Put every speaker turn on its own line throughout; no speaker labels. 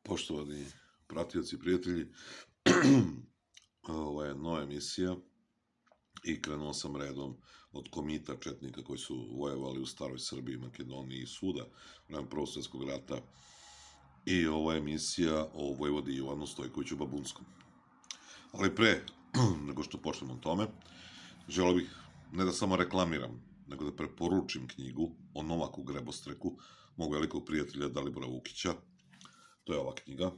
Poštovani pratioci i prijatelji, ovo je nova emisija i krenuo sam redom od komita četnika koji su vojevali u staroj Srbiji, Makedoniji i svuda vreme Prvog svjetskog rata. I ovo je emisija o vojvodi Jovanu Stojkoviću Babunskom. Ali pre nego što počnemo o tome, želeo bih ne da samo reklamiram, nego da preporučim knjigu o Novaku Grebostreku, mog velikog prijatelja Dalibora Vukića. To je ova knjiga,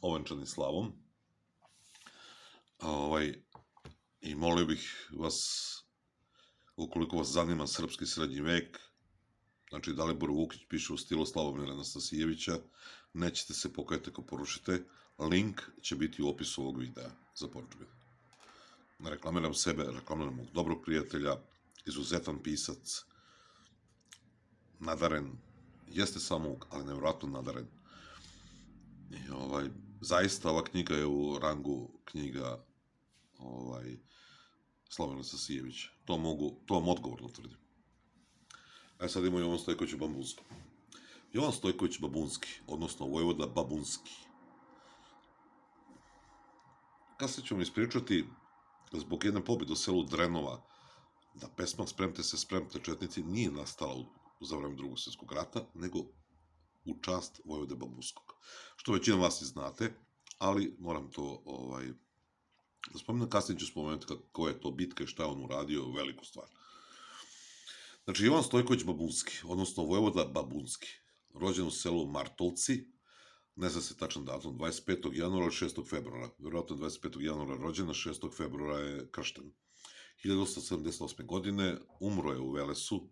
Ovenčani slavom. I molio bih vas, ukoliko vas zanima srpski srednji vek, znači Dalibor Vukić piše u stilu Slavomira Anastasijevića, nećete se pokajati ako porušite, link će biti u opisu ovog videa za poručbine. Ne reklamiram sebe, reklamiram mog dobrog prijatelja, izuzetan pisac, nadaren, jeste samouk, ali nevjerojatno nadaren. Zaista ova knjiga je u rangu knjiga Slavomira Anastasijevića. To vam odgovorno tvrdim. Sad imamo Jovan Stojković Babunski. Jovan Stojković Babunski, odnosno vojvoda Babunski. Kasnije ću vam ispričati zbog jedne pobjede u selu Drenova, da pesma Spremte se, spremte četnici nije nastala za vreme Drugog svjetskog rata, nego u čast vojvode Babunskog. Što većina vas i znate, ali moram to da spomenem, kasnije ću spomenuti koja je to bitka i šta je on uradio, veliku stvar. Znači, Jovan Stojković Babunski, odnosno vojvoda Babunski, rođen u selu Martovci, ne zna se tačan datum, 25. januara ili 6. februara, vjerojatno 25. januara rođena, 6. februara je kršten. 1878. godine umro je u Velesu,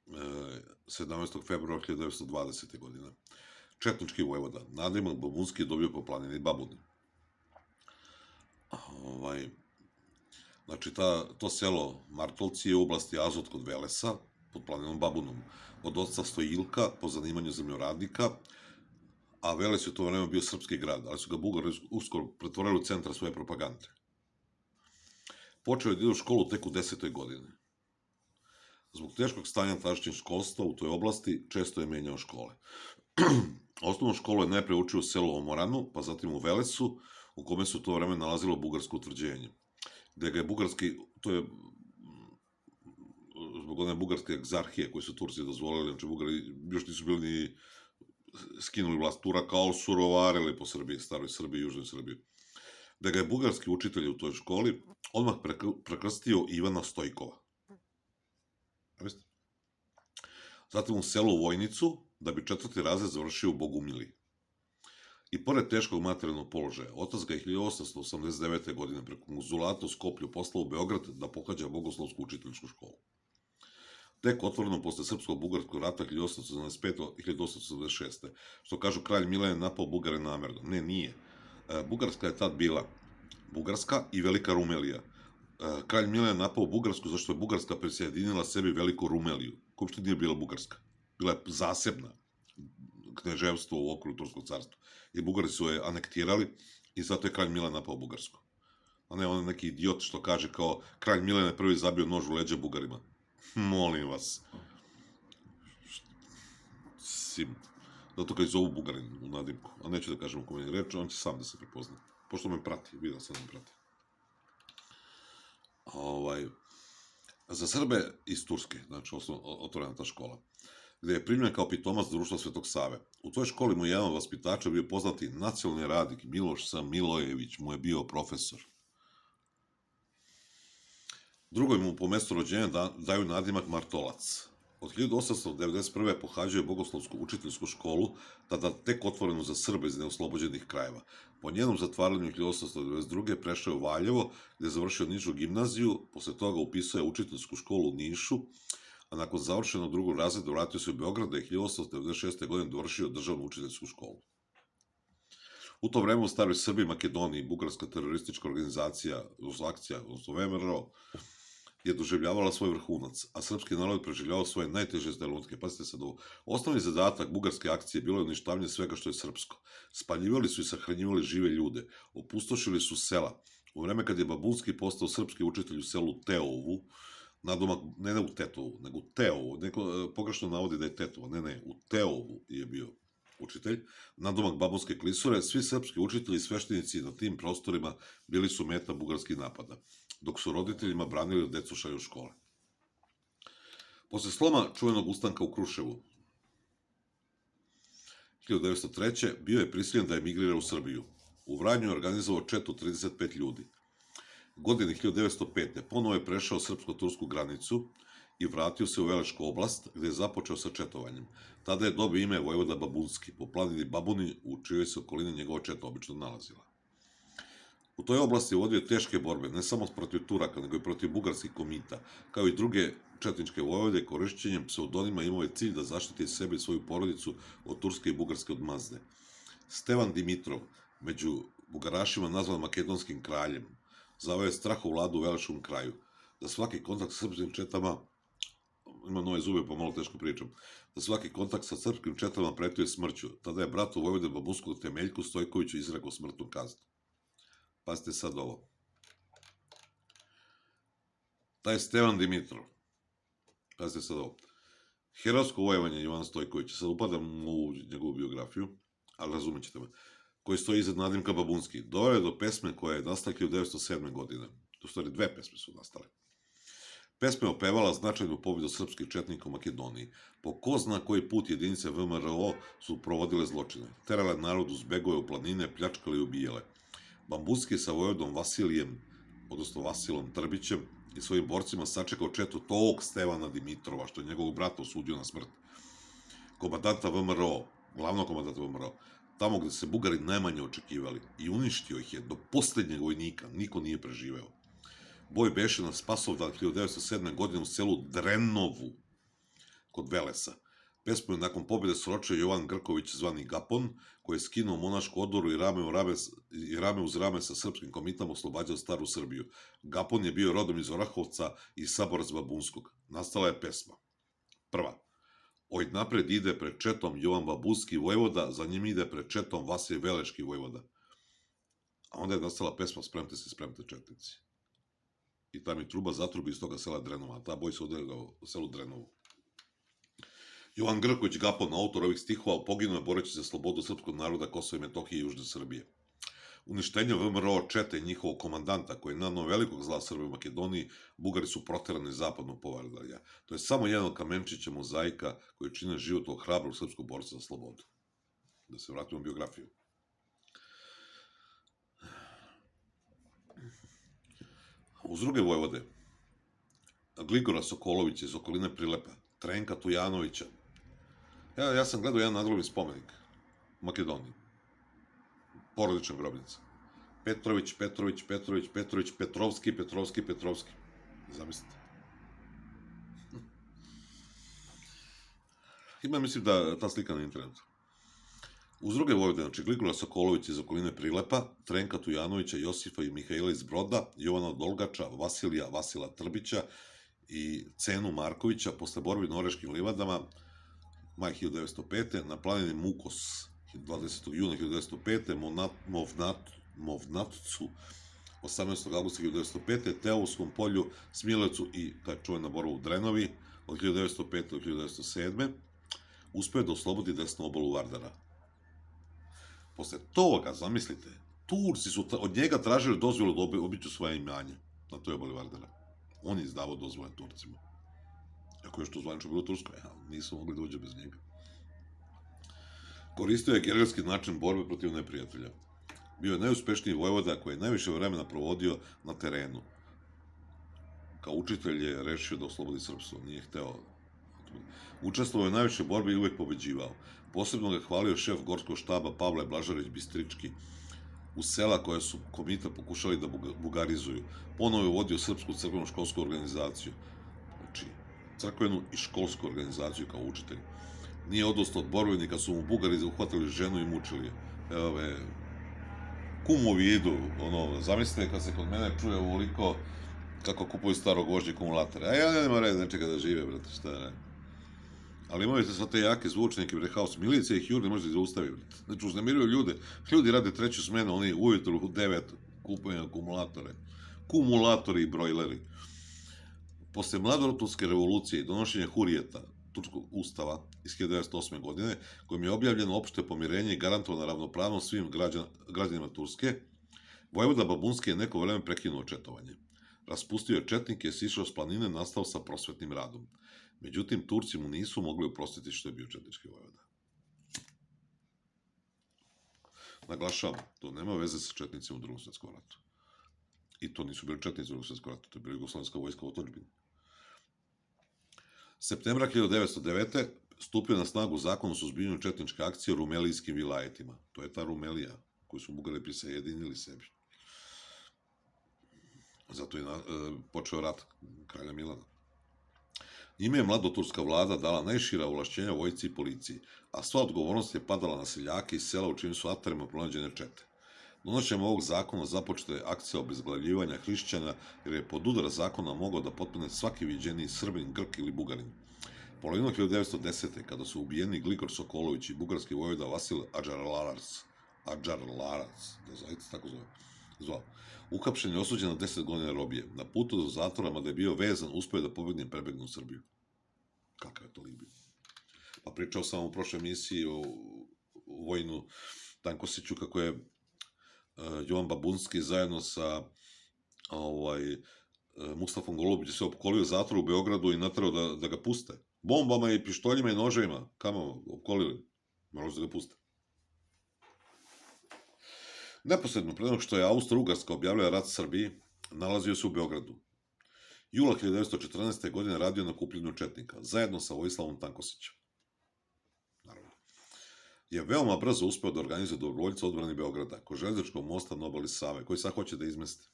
17. februara 1920. godine. Četnički vojvoda. Nadimak Babunski je dobio po planini Babuni. Znači, to selo Martovci je u oblasti Azot kod Velesa, pod planinom Babunom. Od oca Stojilka, po zanimanju zemljoradnika, a Veles je u to vreme bio srpski grad, ali su ga Bugari uskoro pretvorili u centar svoje propagande. Počeo je da ide u školu tek u 10. godini. Zbog teškog stanja tadašnjeg školstva u toj oblasti, često je menjao škole. Osnovnu školu je najpre učio u selu Omoranu, pa zatim u Velesu, u kome se u to vreme nalazilo bugarsko utvrđenje. Gde ga je bugarski, to je zbog one bugarske egzarhije koje su Turci dozvolili, znači Bugari još nisu bili ni skinuli vlast Turaka, ali su rovarili po Srbiji, staroj Srbiji i južnoj Srbiji. Da ga je bugarski učitelj u toj školi odmah prekrstio Ivana Stojkova. Zatim u selu Vojnicu, da bi 4. razred završio u Bogumili. I pored teškog materijalnog položaja, otac ga je 1889. godine preko konzulata u Skoplju poslao u Beograd da pohađa bogoslovsku učiteljsku školu. Tek otvoreno posle Srpsko-bugarskog rata 1885-1886. Što kažu, kralj Milan je napao Bugare namerno. Ne, nije. Bugarska je tad bila Bugarska i Velika Rumelija. Kralj Milan je napao Bugarsku zašto je Bugarska prisjedinila sebi Veliku Rumeliju. Koja uopšte nije bila Bugarska. Bila je zasebna kneževstvo u okviru Turskog carstva. I Bugari su je anektirali i zato je kralj Milan napao Bugarsku. A ne on neki idiot što kaže kao kralj Milan je prvi zabio nož u leđa Bugarima. Molim vas. Zato kad zovu Bugarin u nadimku. A neću da kažem o kome je reč, on će sam da se prepozna. Pošto me prati, vidio sam da me prati. Za Srbe iz Turske, znači otvorena ta škola, gde je primljen kao pitomac društva Svetog Save. U toj školi mu je jedan od vaspitača bio poznati nacionalni radnik Miloš Samilojević, mu je bio profesor. Drugoj mu po mestu rođenja daju nadimak Martolac. Od 1891. pohađao je bogoslovsku učiteljsku školu, tada tek otvorenu za Srbe iz neoslobođenih krajeva. Po njenom zatvaranju 1892. prešao je u Valjevo, gde je završio nižu gimnaziju, posle toga upisao je učiteljsku školu u Nišu, a nakon završenog drugog razreda vratio se u Beograd, da je 1896. godine dovršio državnu učiteljsku školu. U to vreme u staroj Srbiji, Makedoniji, bugarska teroristička organizacija, akcija, odnosno VMRO, je doživljavala svoj vrhunac, a srpski narod preživljavao svoje najteže trenutke. Pazite sad ovo. Osnovni zadatak bugarske akcije bilo je uništavanje svega što je srpsko. Spaljivali su i sahranjivali žive ljude, opustošili su sela. U vreme kad je Babunski postao srpski učitelj u selu Teovu, nadomak, ne u Tetovu, nego u Teovu, neko pogrešno navodi da je Tetova, ne, u Teovu je bio učitelj, nadomak Babunske klisure, svi srpski učitelji i sveštenici na tim prostorima bili su meta bugarskih napada, dok su roditeljima branili da decu šalju u škole. Posle sloma čuvenog ustanka u Kruševu, 1903. bio je prisiljen da emigrira u Srbiju. U Vranju je organizovao četu 35 ljudi. Godine 1905. ponovo je prešao srpsko-tursku granicu i vratio se u Velešku oblast, gde je započeo sa četovanjem. Tada je dobio ime Vojvoda Babunski, po planini Babuni, u čijoj se okolini njegova četa obično nalazila. U toj oblasti je vodio teške borbe, ne samo protiv Turaka, nego i protiv bugarskih komita, kao i druge četničke vojvode. Korišćenjem pseudonima imao je cilj da zaštiti sebe i svoju porodicu od turske i bugarske odmazde. Stevan Dimitrov, među bugarašima nazvan makedonskim kraljem, zaveo je strah u vladu u Veleškom kraju. Za svaki kontakt sa srpskim četama, ima nove zube pa malo teško pričam, za svaki kontakt sa srpskim četama pretio je smrću. Tada je bratu Vojvode Babunskog Temeljku Stojkoviću izrekao smrtnu kaznu. Pazite sad ovo. Taj Stevan Dimitrov, pazite sad ovo, herojsko vojevanje Ivana Stojkovića, sad upadam u njegovu biografiju, ali razumjet ćete me, koji stoji iza nadimka Babunski, doveo je do pesme koja je nastala 1907. godine. U stvari, dve pesme su nastale. Pesma je opevala značajnu pobjedu srpskih četnika u Makedoniji. Po ko zna koji put jedinice VMRO su provodile zločine. Terale narod uz begove u planine, pljačkale i ubijale. Babunski sa vojvodom Vasilijem, odnosno Vasilom Trbićem, i svojim borcima sačekao četu tog Stevana Dimitrova, što je njegovog brata osudio na smrt. Komandanta VMRO, glavnog komandanta VMRO, tamo gde se Bugari najmanje očekivali, i uništio ih je do poslednjeg vojnika, niko nije preživeo. Boj beše na Spasovdan 1907. godine u selu Drenovu, kod Velesa. Pesmu je nakon pobjede sročio Jovan Grković zvani Gapon, koji je skinuo monašku odoru i rame uz rame sa srpskim komitama oslobađao staru Srbiju. Gapon je bio rodom iz Orahovca i Saborac Babunskog. Nastala je pesma. Prva. Oj napred ide pred četom Jovan Babunski vojvoda, za njim ide pred četom Vasilij Veleški vojvoda. A onda je nastala pesma Spremte se, spremte četnici. I tam je truba zatrubi iz toga sela Drenova, a ta boj se odregao u selu Drenovu. Jovan Grković Gapon, autor ovih stihova, poginuo je boreći za slobodu srpskog naroda Kosova i Metohije i Južne Srbije. Uništenjem VMRO čete i njihovog komandanta, koji je nanao velikog zla Srbije u Makedoniji, Bugari su proterani iz zapadnog Povardalja. To je samo jedan od kamenčića mozaika koji čine život ovog hrabrog srpskog borca za slobodu. Da se vratimo u biografiju. Uz druge vojvode, Gligora Sokolovića iz okoline Prilepa, Trenka Tujanovića. Ja sam gledao jedan nadgrobni spomenik u Makedoniji. Porodična grobnica. Petrović, Petrović, Petrović, Petrović, Petrovski, Petrovski, Petrovski. Zamislite. Ima, mislim, da ta slika na internetu. Uz druge vojvode, znači Gligora Sokolovića iz okoline Prilepa, Trenka Tujanovića, Josifa i Mihajla iz Broda, Jovana Dolgača, Vasila Trbića i Cenu Markovića, posle borbi na Oreškim livadama, maj 1905. na planini Mukos 20. juna 1905. Movnatcu 18. augusta 1905. Teovskom polju, Smilevcu i ta čuvena borba u Drenovi od 1905. do 1907. uspeo da oslobodi desnu obalu Vardara. Posle toga, zamislite, Turci su od njega tražili dozvolu da obiđu svoje imanje na toj obali Vardara. On je izdavao dozvole Turcima. Ako je što zvanično bilo Tursko, nisu mogli da uđe bez njega. Koristio je gerilski način borbe protiv neprijatelja. Bio je najuspešniji vojvoda koji je najviše vremena provodio na terenu. Kao učitelj je rešio da oslobodi srpstvo, nije hteo. Učestvovao je najviše borbe i uvek pobeđivao. Posebno ga hvalio šef gorskog štaba Pavle Blažarić Bistrički, u sela koje su komita pokušali da bugarizuju. Ponovo je vodio srpsku crkvenu školsku organizaciju. Znači, crkvenu i školsku organizaciju kao učitelj. Nije odostao od borbe ni kad su mu Bugari uhvatili ženu i mučili je. Evo me, kumovi idu, zamislite kad se kod mene čuje ovoliko kako kupuju staro gvožđe akumulatora. A ja nema red nečega da žive, brate, šta je. Ali imate sad te jake zvučnike, haos, milicija ih jurne može da zaustavi, brate. Znači, uznemiruju ljude. Ljudi rade treću smenu, oni ujutru u 9 kupuju akumulatore. Kumulatori i brojleri. Posle mladoratovske revolucije i donošenja Hurijeta, Turskog ustava iz 1908. godine, kojim je objavljeno opšte pomirenje i garantovana ravnopravnost svim građanima Turske, vojvoda Babunski je neko vreme prekinuo četovanje. Raspustio je četnike i sišao s planine, nastao sa prosvetnim radom. Međutim, Turci mu nisu mogli oprostiti što je bio četnički vojvoda. Naglašavam, to nema veze sa četnicima u Drugom svetskom ratu. I to nisu bili četnici u Drugom svetskom ratu, to je bila jugoslovenska vojska u otadžbini. Septembra 1909. stupio na snagu zakon o suzbijanju četničke akcije u rumelijskim vilajetima. To je ta Rumelija koju su Bugari prisajedinili sebi. Zato je počeo rat kralja Milana. Njime je mladoturska vlada dala najšira ovlašćenja vojsci i policiji, a sva odgovornost je padala na seljake iz sela u čijim su atarima pronađene čete. Donošenjem ovog zakona započeta je akcija obezglavljivanja hrišćana, jer je pod udar zakona mogao da potpune svaki viđeniji Srbin, Grk ili Bugarin. Polovinom 1910. kada su ubijeni Gligor Sokolović i bugarski vojvoda Vasil Adžarlarac, da zaista tako zvao, uhapšen je osuđen na 10 godina robije. Na putu do zatvora, mada je bio vezan, uspeo je da pobegne i prebegne u Srbiju. Kakav je to lik bio? Pa pričao sam u prošloj emisiji o Vojinu Tankosiću kako je Jovan Babunski zajedno sa Mustafom Golubićem se opkolio zatvor u Beogradu i naterao da ga puste. Bombama i pištoljima i noževima. Kamo opkolili? Morali su da ga puste. Neposredno pre nego što je Austro-Ugarska objavila rat Srbiji, nalazio se u Beogradu. Jula 1914. godine radio na kupljenju četnika, zajedno sa Vojislavom Tankosićem. Naravno. Je veoma brzo uspeo da organizuje dobrovoljca odbrani Beograda, ko železničkog mosta na obali Save, koji sad hoće da izmeste.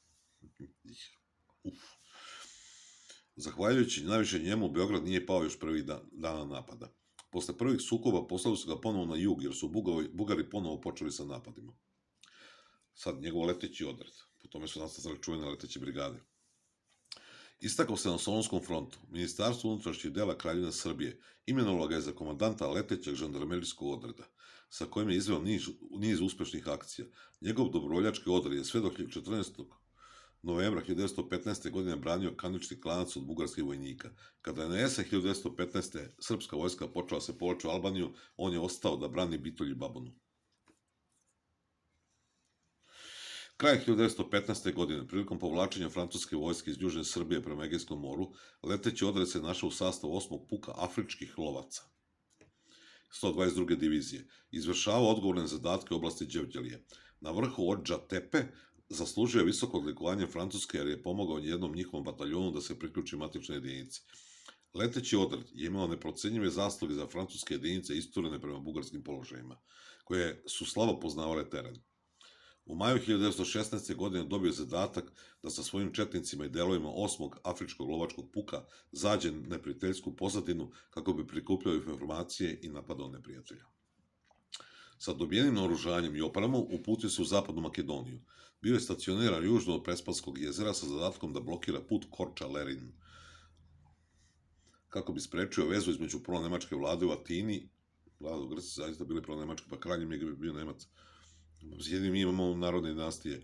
Zahvaljujući najviše njemu, Beograd nije pao još prvih dana napada. Posle prvih sukoba poslali su ga ponovo na jug, jer su Bugari ponovo počeli sa napadima. Sad njegov leteći odred. Po tome su nastavili čuvene leteće brigade. Istakao se na Solunskom frontu. Ministarstvo unutrašnjih dela Kraljevine Srbije imenovalo ga je za komandanta letećeg žandarmerijskog odreda, sa kojim je izveo niz uspešnih akcija. Njegov dobrovoljački odred je sve do 14. novembra 1915. godine branio Kanjički klanac od bugarskih vojnika. Kada je na jesen 1915. srpska vojska počela se povlači u Albaniju, on je ostao da brani Bitolj i Babonu. Kraj 1915. godine, prilikom povlačenja francuske vojske iz južne Srbije prema Egejskom moru, leteći odred se našao u sastavu 8. puka afričkih lovaca 122. divizije. Izvršavao odgovorne zadatke u oblasti Đevđelije. Na vrhu Odža Tepe zaslužio je visoko odlikovanje Francuske jer je pomogao jednom njihovom bataljonu da se priključi matične jedinice. Leteći odred je imao neprocenjive zasluge za francuske jedinice isturene prema bugarskim položajima, koje su slabo poznavale teren. U maju 1916. godine dobio zadatak da sa svojim četnicima i delovima 8. afričkog lovačkog puka zađe neprijateljsku pozadinu kako bi prikupljao informacije i napadao neprijatelja. Sa dobijenim naoružanjem i opremom uputio se u zapadnu Makedoniju. Bio je stacioniran južno od Prespanskog jezera sa zadatkom da blokira put Korča-Lerin, kako bi sprečio vezu između pronemačke vlade u Atini, vlada u Grci zaista bili pronemački, pa kraljem je bio Nemac. Jedini mi imamo narodne dinastije,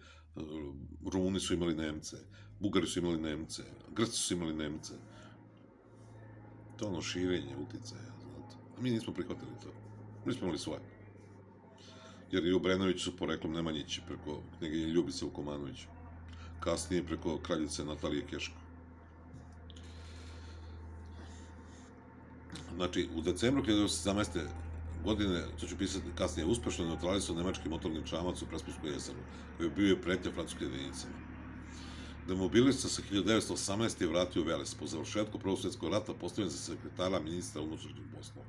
Rumuni su imali Nemce, Bugari su imali Nemce, Grci su imali Nemce. To ono širenje uticaja, znate. A mi nismo prihvatili to. Mi smo imali svoje. Jer i u Brenoviću su poreklom Nemanjići, preko knjeginje Ljubice Vukomanović. Kasnije preko kraljice Natalije Keško. Znači, u decembru 1917. godine, to ću pisati kasnije, uspešno neutralisao nemački motorni čamac u Prespanskom jezeru, koji je bio pretnja francuske jedinicama. Demobilista se 1918. vratio u Veles. Po završetku Prvog svjetskog rata postavljen za sekretara ministra unutrašnjih poslova.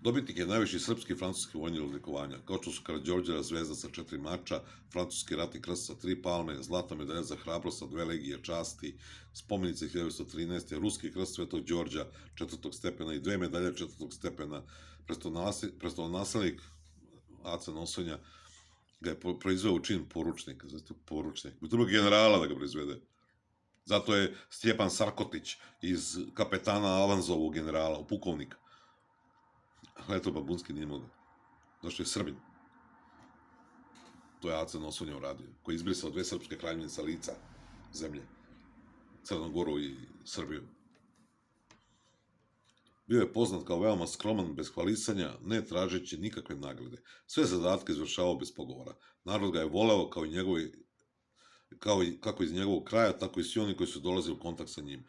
Dobitnik je najviši srpski i francuski vojni odlikovanja, kao što su Karađorđeva zvezda sa 4 mača, francuski ratni krst sa 3 palme, zlatna medalja za hrabrost sa 2 legije časti, spomenice 1913. ruski krst Svetog Đorđa 4. stepena i 2 medalje 4. stepena. Prestolonaslednik Aca Nosonja ga je proizveo u čin poručnika, znači poručnik, drugog generala da ga proizvede. Zato je Stjepan Sarkotić iz kapetana Avanzovu generala, pukovnika. Ali eto, Babunski nije mogao. Zašto je Srbin? To je Aca Nosonja uradio, koji je izbrisao 2 srpske kraljevine sa lica zemlje. Crnogoru i Srbiju. Bio je poznat kao veoma skroman, bez hvalisanja, ne tražeći nikakve nagrade. Sve zadatke izvršavao bez pogovora. Narod ga je voleo kako iz njegovog kraja, tako i svi oni koji su dolazili u kontakt sa njim,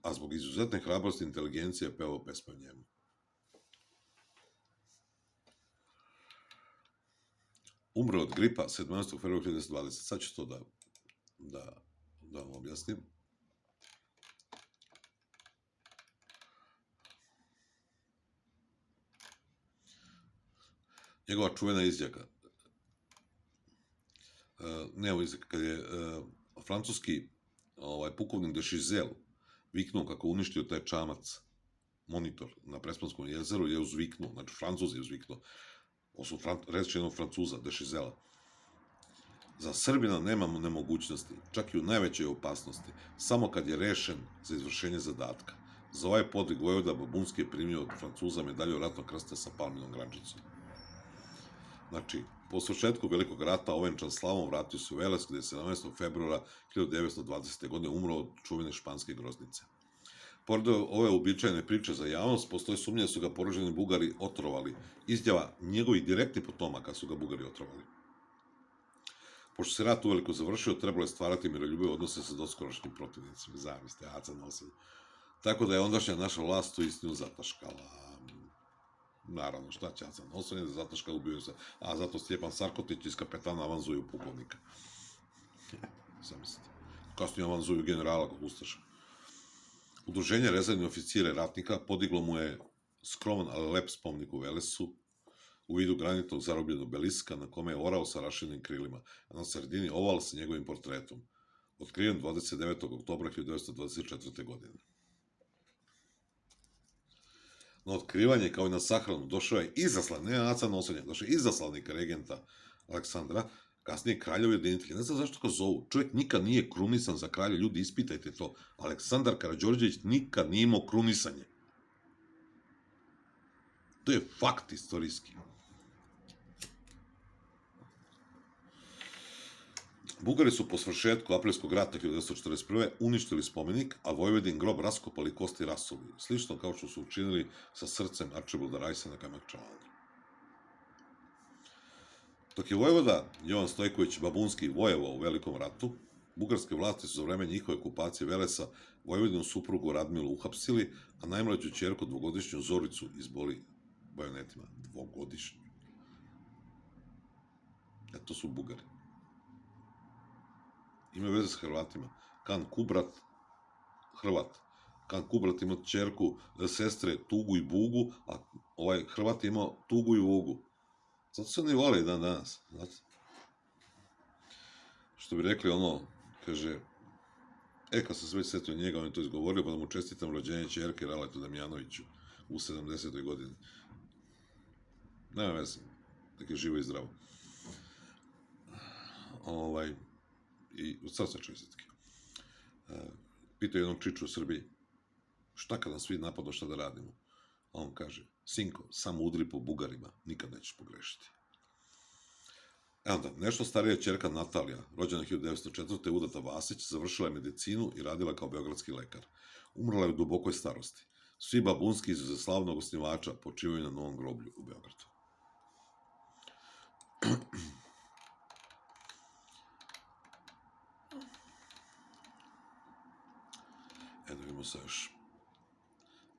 a zbog izuzetne hrabrosti i inteligencije je pevao pesme o njemu. Umro od gripa 17. februara 1920. Sad ću to da vam objasnim. Njegova čuvena izjaka. Kad je francuski pukovnik de Chizel viknuo kako uništio taj čamac, Monitor, na Presponskom jezeru, je uzviknuo, znači Francuz je uzviknuo, reći jednog Francuza, de Chizela. Za Srbina nema nemogućnosti, čak i u najvećoj opasnosti, samo kad je rešen za izvršenje zadatka. Za ovaj podvig vojvoda Babunski je primio od Francuza medalju ratnog krsta sa palminom grančicom. Znači, po svršetku Velikog rata, ovenčan slavom, vratio se u Veles, gde je 17. februara 1920. godine umro od čuvene španske groznice. Pored ove uobičajene priče za javnost, postoje sumnje da su ga poraženi Bugari otrovali. Izjava njegovih direktnih potomaka su ga Bugari otrovali. Pošto se rat uveliko završio, trebalo je stvarati miroljubive odnose sa doskorašnjim protivnicima. Zamislite, Aca Nosilj. Tako da je ondašnja naša vlast tu istinu zataškala. Naravno, šta će Aca Nosilj da zataška, ubio se, a zato Stjepan Sarkotić iz kapetana avanzuju pukovnika. Zamislite. Kasnije avanzuju generala kog Ustaša. Udruženje rezervnih oficira i ratnika podiglo mu je skroman, ali lep spomnik u Velesu, u vidu granitnog zarobljenog obeliska na kome je orao sa raširenim krilima, a na sredini oval sa njegovim portretom, otkriven 29. oktobra 1924. godine. Na otkrivanje, kao i na sahranu, došao je izaslan, ne Aca Nosilj, došao je izaslanik regenta Aleksandra, kasnije kraljevi jedinitelji. Ne znam zašto ga zovu. Čovjek nikad nije krunisan za kralja. Ljudi, ispitajte to. Aleksandar Karađorđević nikad nije imao krunisanje. To je fakt istorijski. Bugari su po svršetku aprilskog rata 1941. uništili spomenik, a Vojvodin grob raskopali, kosti rasuli. Slično kao što su učinili sa srcem Arčibalda Rajsa na Kajmakčalanu. Dok je vojvoda Jovan Stojković Babunski vojevao u Velikom ratu, bugarske vlasti su za vreme njihove okupacije Velesa Vojvodinu suprugu Radmilu uhapsili, a najmlađu ćerku, dvogodišnju Zoricu, izboli bajonetima. Dvogodišnju. To su Bugari. Imaju veze s Hrvatima. Kan Kubrat, Hrvat. Kan Kubrat ima ćerku, sestre Tugu i Bugu, a ovaj Hrvat imao Tugu i Vugu. Zato se oni vole dan danas, znate. Što bi rekli kaže, kad sam se već setio njega, on je to izgovorio, pa da mu čestitam rođenje ćerke Raletu Damjanoviću u 70. godini. Nema veze, nek je živo i zdravo. I od srca čestitke. Pitao jednog čiču u Srbiji, šta kad nas svi napadno, šta da radimo? A on kaže, sinko, samo udri po Bugarima, nikad nećeš pogrešiti. Onda, nešto starija ćerka Natalija, rođena 1904. udata Vasić, završila je medicinu i radila kao beogradski lekar. Umrla je u dubokoj starosti. Svi Babunski izuzev slavnog osnivača počivaju na novom groblju u Beogradu. Da vidimo se još.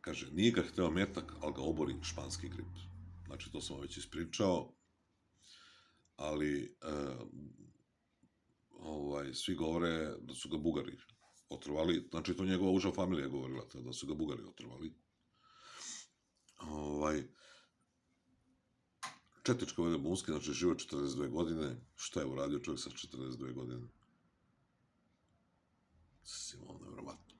Kaže, nije ga hteo metak, ali ga obori španski grip. Znači, to sam već ispričao, ali svi govore da su ga Bugari otrovali, znači to njegova uža familija govorila, da su ga Bugari otrovali. Četnička vojvoda Babunski, znači živo 42 godine, šta je uradio čovjek sa 42 godine? Simo, nevjerovatno.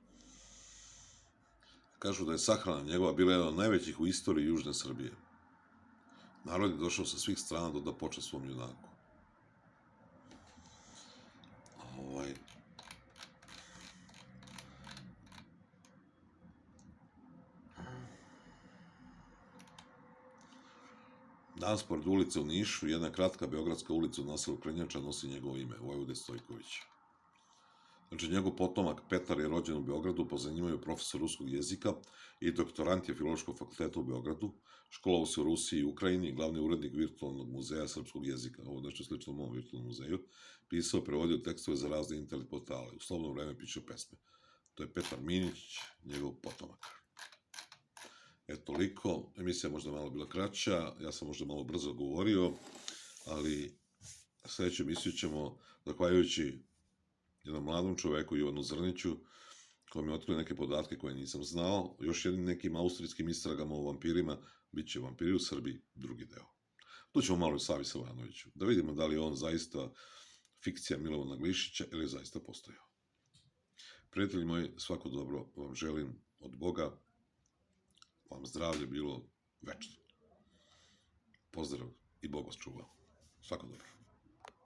Kažu da je sahrana njegova bila jedna od najvećih u istoriji Južne Srbije. Narod je došao sa svih strana da da počast svom junaku. Danas, pored ulice u Nišu, jedna kratka beogradska ulica u naselju Krenjača nosi njegovo ime, Vojvode Stojković. Znači, njegov potomak Petar je rođen u Beogradu, po zanimanju profesor ruskog jezika i doktorant je Filološkog fakulteta u Beogradu. Školovao se u Rusiji i Ukrajini, glavni urednik virtualnog muzeja srpskog jezika, ovo je nešto slično u mom virtualnom muzeju, pisao, prevodio tekstove za razne internet portale, u slobodno vreme piše pesme. To je Petar Minić, njegov potomak. Toliko, emisija možda malo bila kraća, ja sam možda malo brzo govorio, ali sledeću emisiju ćemo, zahvaljujući jednom mladom čoveku, Jovanu Zrniću, koji mi je otkrio neke podatke koje nisam znao, još jednim nekim austrijskim istragama o vampirima, bit će Vampiri u Srbiji, drugi deo. Tu ćemo malo i Savi Savanoviću, da vidimo da li je on zaista fikcija Milovana Glišića ili zaista postojao. Prijatelji moji, svako dobro vam želim od Boga, vam zdravlje bilo večno. Pozdrav i Bog vas čuvao. Svako dobro.